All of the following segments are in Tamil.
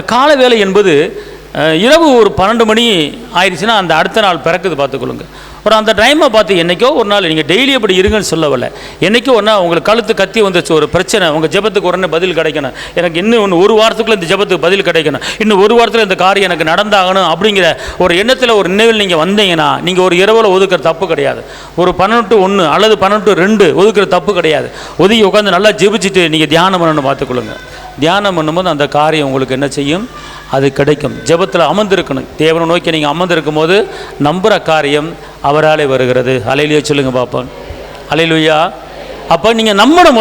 கால வேலை என்பது இரவு ஒரு 12 மணி ஆயிடுச்சுன்னா அந்த அடுத்த நாள் பிறக்குது பார்த்துக்கொள்ளுங்க. ஒரு அந்த டைமை பார்த்து என்றைக்கோ ஒரு நாள் நீங்கள் டெய்லி அப்படி இருங்கன்னு சொல்லவில்லை. என்றைக்கோ ஒன்றா உங்களுக்கு கழுத்து கத்தி வந்துச்சு ஒரு பிரச்சனை, உங்கள் ஜெபத்துக்கு உடனே பதில் கிடைக்கணும், எனக்கு இன்னும் ஒரு வாரத்துக்குள்ளே இந்த ஜெபத்துக்கு பதில் கிடைக்கணும், இன்னும் ஒரு வாரத்தில் இந்த காரியம் எனக்கு நடந்தாகணும் அப்படிங்கிற ஒரு எண்ணத்தில் ஒரு நினைவில் நீங்கள் வந்தீங்கன்னா நீங்கள் ஒரு இரவில் ஒதுக்குற தப்பு கிடையாது. ஒரு 12 to 1 அல்லது 12 to 2 ஒதுக்குற தப்பு கிடையாது. ஒதுக்கி உட்காந்து நல்லா ஜெபிச்சுட்டு நீங்கள் தியானம் பண்ணணும்னு பார்த்துக்கொள்ளுங்க. தியானம் பண்ணும்போது அந்த காரியம் உங்களுக்கு என்ன செய்யும்? அது கிடைக்கும். ஜெபத்தில் அமர்ந்திருக்கணும். தேவனை நோக்கி நீங்கள் அமர்ந்திருக்கும் போது நம்புகிற காரியம் அவராலே வருகிறது. அல்லேலூயா சொல்லுங்க பார்ப்போம். அல்லேலூயா. அப்போ நீங்கள் நம்பின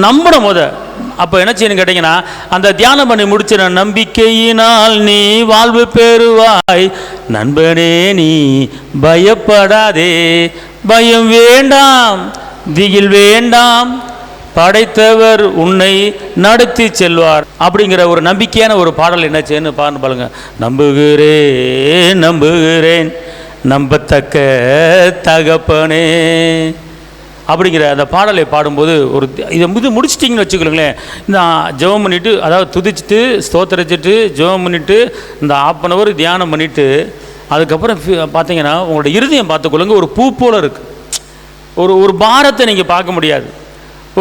நம்பின அப்போ என்ன செய்யணும் கேட்டிங்கன்னா, அந்த தியானம் பண்ணி முடிச்சிட நம்பிக்கையினால் நீ வாழ்வு பெறுவாய், நண்பனே நீ பயப்படாதே, பயம் வேண்டாம், திகில் வேண்டாம், படைத்தவர் உன்னை நடத்தி செல்வார் அப்படிங்கிற ஒரு நம்பிக்கையான ஒரு பாடல் என்ன செய்யணும் பாருங்க. நம்புகிறேன் நம்புகிறேன் நம்பத்தக்க தகப்பனே அப்படிங்கிற அந்த பாடலை பாடும்போது ஒரு இதை முடிச்சிட்டிங்கன்னு வச்சுக்கோங்களேன். இந்த ஜெபம் பண்ணிவிட்டு, அதாவது துதிச்சுட்டு ஸ்தோத்திரிச்சிட்டு ஜெபம் பண்ணிவிட்டு இந்த 1/2 hour தியானம் பண்ணிவிட்டு அதுக்கப்புறம் பார்த்தீங்கன்னா உங்களோட இருதயம் பார்த்துக்கொள்ளுங்க, ஒரு பூ போல் இருக்குது. ஒரு பாரத்தை நீங்கள் பார்க்க முடியாது.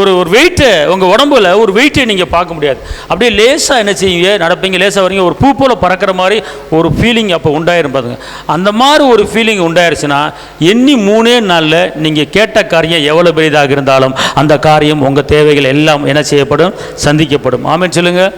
ஒரு வெயிட்டை உங்கள் உடம்புல ஒரு வெயிட்டை நீங்கள் பார்க்க முடியாது. அப்படியே லேசாக என்ன செய்வீங்க, நடப்பீங்க, லேசாக வரீங்க, ஒரு பூ போல் பறக்கிற மாதிரி ஒரு ஃபீலிங் அப்போ உண்டாயிரும் பாருங்க. அந்த மாதிரி ஒரு ஃபீலிங் உண்டாயிருச்சுன்னா 3 நாளில் நீங்கள் கேட்ட காரியம் எவ்வளோ பெரிதாக இருந்தாலும் அந்த காரியம் உங்கள் தேவைகள் எல்லாம் என்ன செய்யப்படும்? சந்திக்கப்படும். ஆமென் சொல்லுங்கள்.